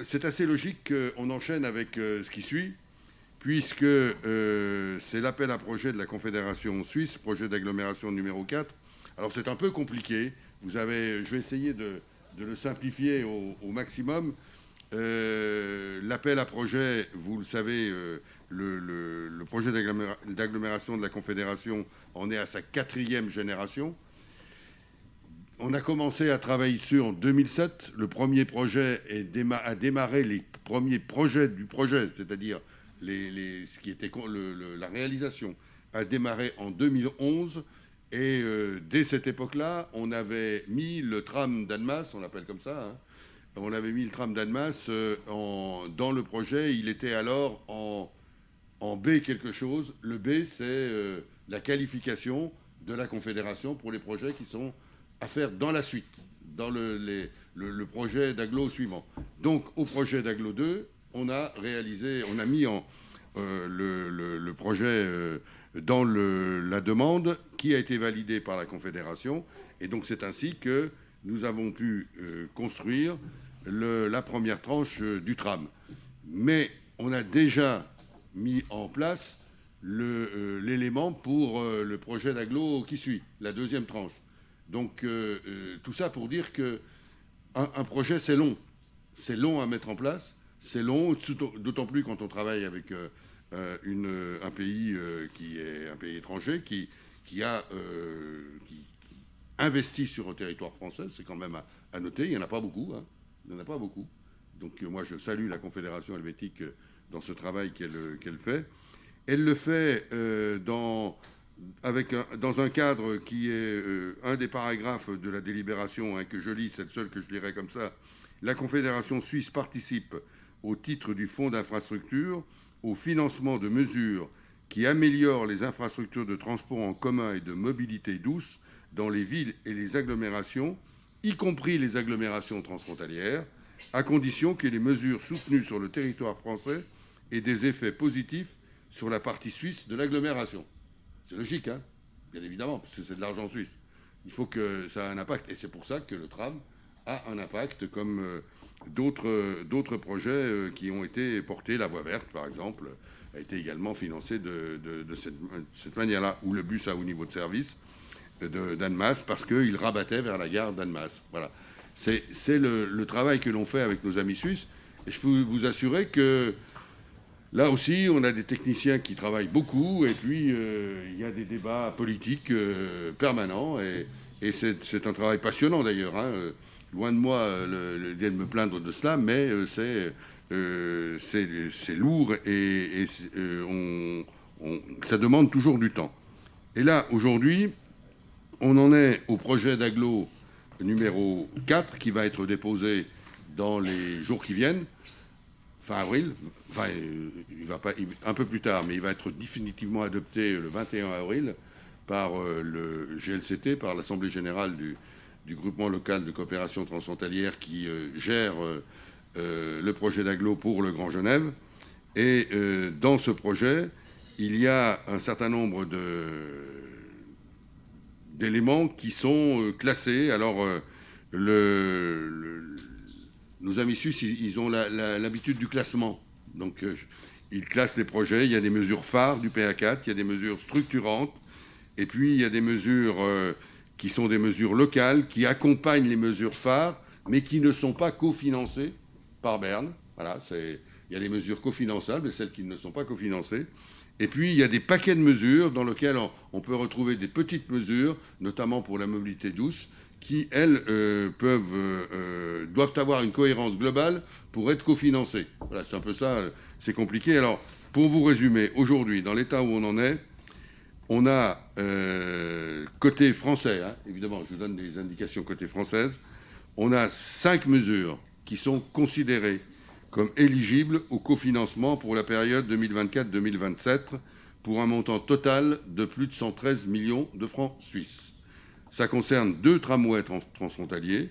C'est assez logique qu'on enchaîne avec ce qui suit, puisque c'est l'appel à projet de la Confédération suisse, projet d'agglomération numéro 4. Alors c'est un peu compliqué. Je vais essayer de le simplifier au maximum. L'appel à projet, vous le savez, le projet d'agglomération de la Confédération en est à sa 4e génération. On a commencé à travailler dessus en 2007. Le premier projet a démarré les premiers projets du projet, c'est-à-dire ce qui était la réalisation, a démarré en 2011. Et dès cette époque-là, on avait mis le tram d'Annemasse, on l'appelle comme ça, hein, on avait mis le tram d'Annemasse dans le projet. Il était alors en B quelque chose. Le B, c'est la qualification de la Confédération pour les projets qui sont à faire dans la suite, dans le projet d'agglo suivant. Donc, au projet d'agglo 2, on a mis le projet dans la demande qui a été validée par la Confédération. Et donc, c'est ainsi que nous avons pu construire la première tranche du tram. Mais on a déjà mis en place l'élément pour le projet d'agglo qui suit, la deuxième tranche. Donc tout ça pour dire qu'un projet, c'est long. C'est long à mettre en place, c'est long, d'autant plus quand on travaille avec un pays qui est un pays étranger, qui investit sur le territoire français. C'est quand même à noter, il n'y en a pas beaucoup. Hein. Il n'y en a pas beaucoup. Donc moi, je salue la Confédération helvétique dans ce travail qu'elle fait. Elle le fait dans un cadre qui est un des paragraphes de la délibération hein, que je lis, c'est le seul que je lirai comme ça. La Confédération suisse participe au titre du Fonds d'infrastructure au financement de mesures qui améliorent les infrastructures de transport en commun et de mobilité douce dans les villes et les agglomérations, y compris les agglomérations transfrontalières, à condition que les mesures soutenues sur le territoire français aient des effets positifs sur la partie suisse de l'agglomération. C'est logique, hein, bien évidemment, parce que c'est de l'argent suisse. Il faut que ça ait un impact. Et c'est pour ça que le tram a un impact comme d'autres projets qui ont été portés. La voie verte, par exemple, a été également financée de cette manière-là, ou le bus à haut niveau de service d'Annemasse, parce qu'il rabattait vers la gare d'Annemasse. Voilà. C'est le travail que l'on fait avec nos amis suisses. Et je peux vous assurer que là aussi, on a des techniciens qui travaillent beaucoup, et puis il y a des débats politiques permanents, et c'est un travail passionnant d'ailleurs. Hein. Loin de moi l'idée de me plaindre de cela, mais c'est lourd et ça demande toujours du temps. Et là, aujourd'hui, on en est au projet d'agglo numéro 4 qui va être déposé dans les jours qui viennent. Fin avril, il va pas, un peu plus tard, mais il va être définitivement adopté le 21 avril par le GLCT, par l'Assemblée générale du groupement local de coopération transfrontalière qui gère le projet d'agglo pour le Grand Genève. Et dans ce projet, il y a un certain nombre d'éléments qui sont classés. Alors, nos amis suisses, ils ont l'habitude du classement. Donc, ils classent les projets. Il y a des mesures phares du PA4, il y a des mesures structurantes, et puis il y a des mesures qui sont des mesures locales, qui accompagnent les mesures phares, mais qui ne sont pas cofinancées par Berne. Voilà, il y a des mesures cofinançables et celles qui ne sont pas cofinancées. Et puis, il y a des paquets de mesures dans lesquels on peut retrouver des petites mesures, notamment pour la mobilité douce, qui, elles, doivent avoir une cohérence globale pour être cofinancées. Voilà, c'est un peu ça, c'est compliqué. Alors, pour vous résumer, aujourd'hui, dans l'état où on en est, on a, côté français, hein, évidemment, je vous donne des indications côté française, on a 5 mesures qui sont considérées comme éligibles au cofinancement pour la période 2024-2027 pour un montant total de plus de 113 millions de francs suisses. Ça concerne 2 tramways transfrontaliers,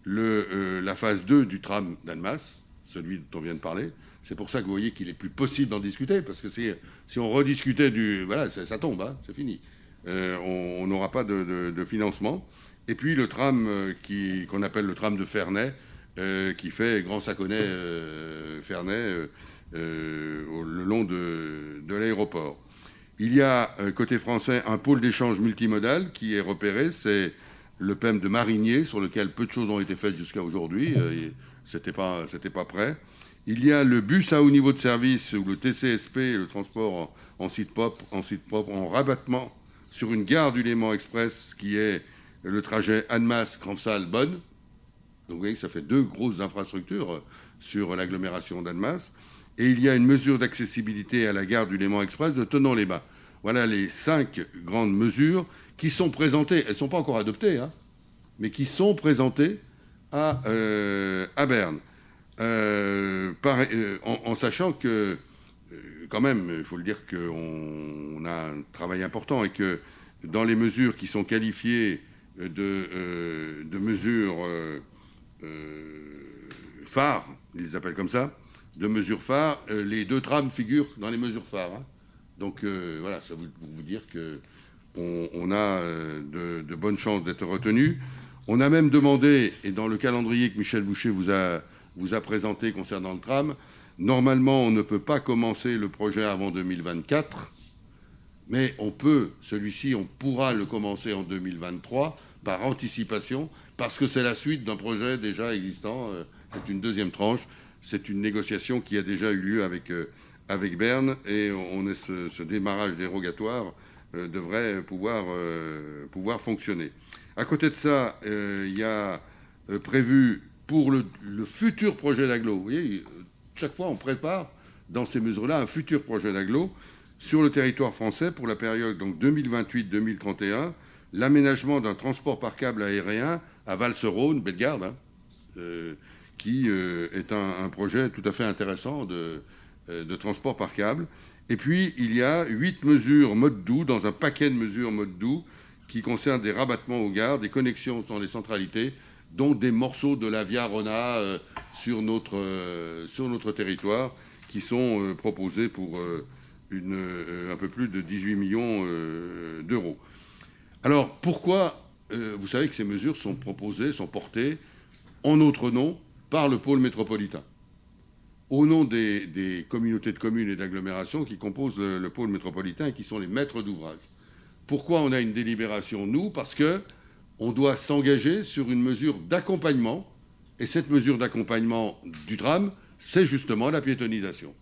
la phase 2 du tram d'Annemasse, celui dont on vient de parler. C'est pour ça que vous voyez qu'il n'est plus possible d'en discuter, parce que si on rediscutait voilà, ça tombe, hein, c'est fini. On n'aura pas de financement. Et puis le tram qu'on appelle le tram de Ferney, qui fait Grand Saconnet, Ferney, le long de l'aéroport. Il y a, côté français, un pôle d'échange multimodal qui est repéré, c'est le PEM de Marigné, sur lequel peu de choses ont été faites jusqu'à aujourd'hui, c'était pas prêt. Il y a le bus à haut niveau de service, ou le TCSP, le transport en site propre, en rabattement sur une gare du Léman Express, qui est le trajet Annemasse-Crampsal-Bonne. Donc vous voyez que ça fait 2 grosses infrastructures sur l'agglomération d'Annemasse. Et il y a une mesure d'accessibilité à la gare du Léman Express de Thonon-les-Bains. Voilà les 5 grandes mesures qui sont présentées. Elles ne sont pas encore adoptées, hein, mais qui sont présentées à Berne. En sachant que, quand même, il faut le dire qu'on a un travail important et que dans les mesures qui sont qualifiées de mesures phares, ils les appellent comme ça, de mesures phares, les 2 trams figurent dans les mesures phares. Hein. Donc voilà, ça pour vous dire qu'on a de bonnes chances d'être retenus. On a même demandé, et dans le calendrier que Michel Boucher vous a présenté concernant le tram, normalement on ne peut pas commencer le projet avant 2024, mais celui-ci on pourra le commencer en 2023 par anticipation, parce que c'est la suite d'un projet déjà existant, c'est une 2e tranche, c'est une négociation qui a déjà eu lieu avec Berne, et ce démarrage dérogatoire devrait pouvoir fonctionner. À côté de ça, il y a prévu pour le futur projet d'agglo, vous voyez, chaque fois on prépare dans ces mesures-là un futur projet d'agglo sur le territoire français pour la période donc 2028-2031, l'aménagement d'un transport par câble aérien à Val-sur-Rhône, Bellegarde, hein, qui est un projet tout à fait intéressant de transport par câble. Et puis, il y a 8 mesures mode doux, dans un paquet de mesures mode doux, qui concernent des rabattements aux gares, des connexions dans les centralités, dont des morceaux de la Via Rona sur notre territoire, qui sont proposés pour un peu plus de 18 millions d'euros. Alors, pourquoi vous savez que ces mesures sont portées en notre nom par le pôle métropolitain, au nom des communautés de communes et d'agglomérations qui composent le pôle métropolitain et qui sont les maîtres d'ouvrage. Pourquoi on a une délibération, nous ? Parce qu'on doit s'engager sur une mesure d'accompagnement, et cette mesure d'accompagnement du tram, c'est justement la piétonisation.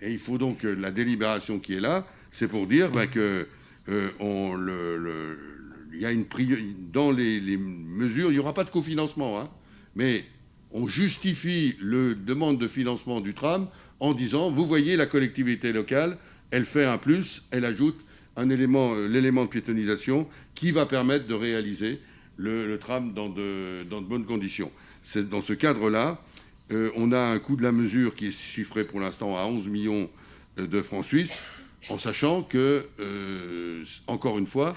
Et il faut donc la délibération qui est là, c'est pour dire que il y a dans les mesures, il n'y aura pas de cofinancement, hein, mais on justifie le demande de financement du tram en disant, vous voyez, la collectivité locale, elle fait un plus, elle ajoute l'élément de piétonisation qui va permettre de réaliser le tram dans de bonnes conditions. C'est dans ce cadre-là, on a un coût de la mesure qui est chiffré pour l'instant à 11 millions de francs suisses, en sachant que, encore une fois,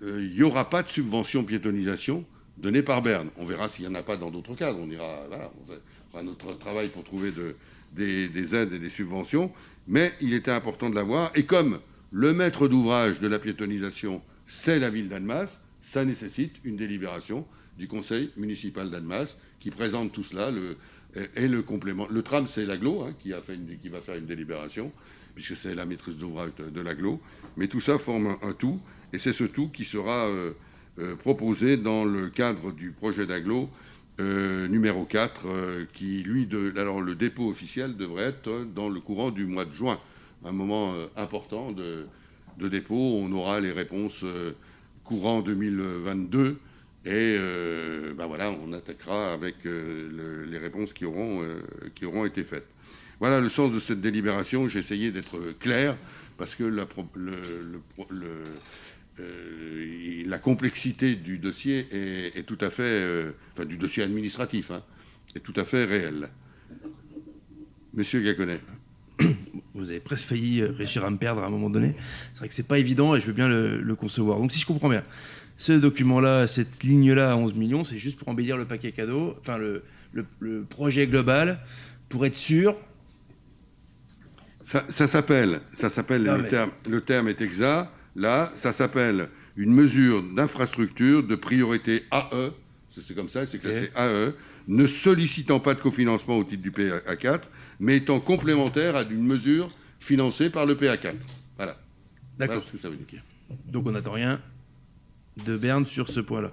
il n'y aura pas de subvention piétonisation donnée par Berne. On verra s'il n'y en a pas dans d'autres cadres. On fera notre travail pour trouver des aides et des subventions, mais il était important de l'avoir. Et comme le maître d'ouvrage de la piétonisation, c'est la ville d'Annemasse, ça nécessite une délibération du conseil municipal d'Annemasse qui présente tout cela, et le complément. Le tram, c'est l'agglo, hein, qui va faire une délibération, puisque c'est la maîtrise d'ouvrage de l'agglo. Mais tout ça forme un tout, et c'est ce tout qui sera proposé dans le cadre du projet d'agglo numéro 4, qui, lui, alors le dépôt officiel devrait être dans le courant du mois de juin, un moment important de dépôt. On aura les réponses courant 2022, et voilà, on attaquera avec les réponses qui auront été faites. Voilà le sens de cette délibération. J'ai essayé d'être clair, parce que la complexité du dossier est tout à fait, du dossier administratif, hein, est tout à fait réelle. Monsieur Gaconnet. Vous avez presque failli réussir à me perdre à un moment donné. C'est vrai que c'est pas évident et je veux bien le concevoir. Donc si je comprends bien, ce document-là, cette ligne-là à 11 millions, c'est juste pour embellir le paquet cadeau, enfin le projet global, pour être sûr. Ça s'appelle, le terme est exact, là, ça s'appelle une mesure d'infrastructure de priorité AE, c'est comme ça, c'est classé AE, ne sollicitant pas de cofinancement au titre du PA4, mais étant complémentaire à une mesure financée par le PA4. Voilà. D'accord. Voilà ce que ça veut dire. Donc on n'attend rien de Berne sur ce point-là.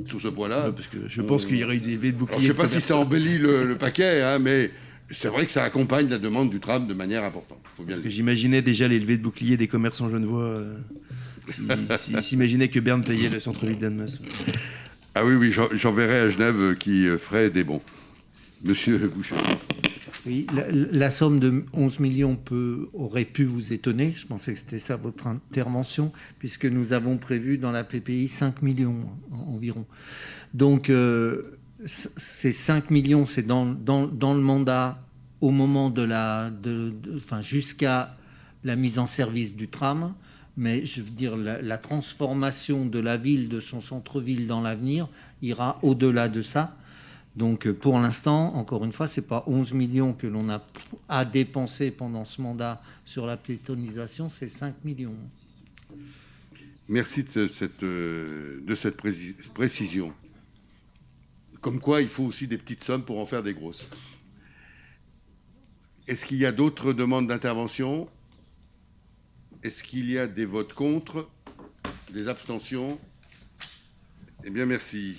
Sur ce point-là... Parce que je pense qu'il y aurait eu des levées de boucliers. Je ne sais pas si ça embellit le paquet, hein, mais c'est vrai que ça accompagne la demande du tram de manière importante. Faut bien le dire. J'imaginais déjà les levées de boucliers des commerçants genevois s'ils s'imaginaient que Berne payait le centre-ville d'Annemasse. Ah oui, j'enverrai à Genève qui ferait des bons. Monsieur Boucher. Oui, la somme de 11 millions aurait pu vous étonner. Je pensais que c'était ça votre intervention, puisque nous avons prévu dans la PPI 5 millions environ. Donc, ces 5 millions, c'est dans le mandat au moment jusqu'à la mise en service du tram. Mais je veux dire, la transformation de la ville, de son centre-ville dans l'avenir, ira au-delà de ça. Donc pour l'instant, encore une fois, ce n'est pas 11 millions que l'on a à dépenser pendant ce mandat sur la piétonisation, c'est 5 millions. Merci de cette précision. Comme quoi, il faut aussi des petites sommes pour en faire des grosses. Est-ce qu'il y a d'autres demandes d'intervention ? Est-ce qu'il y a des votes contre ? Des abstentions ? Eh bien, merci.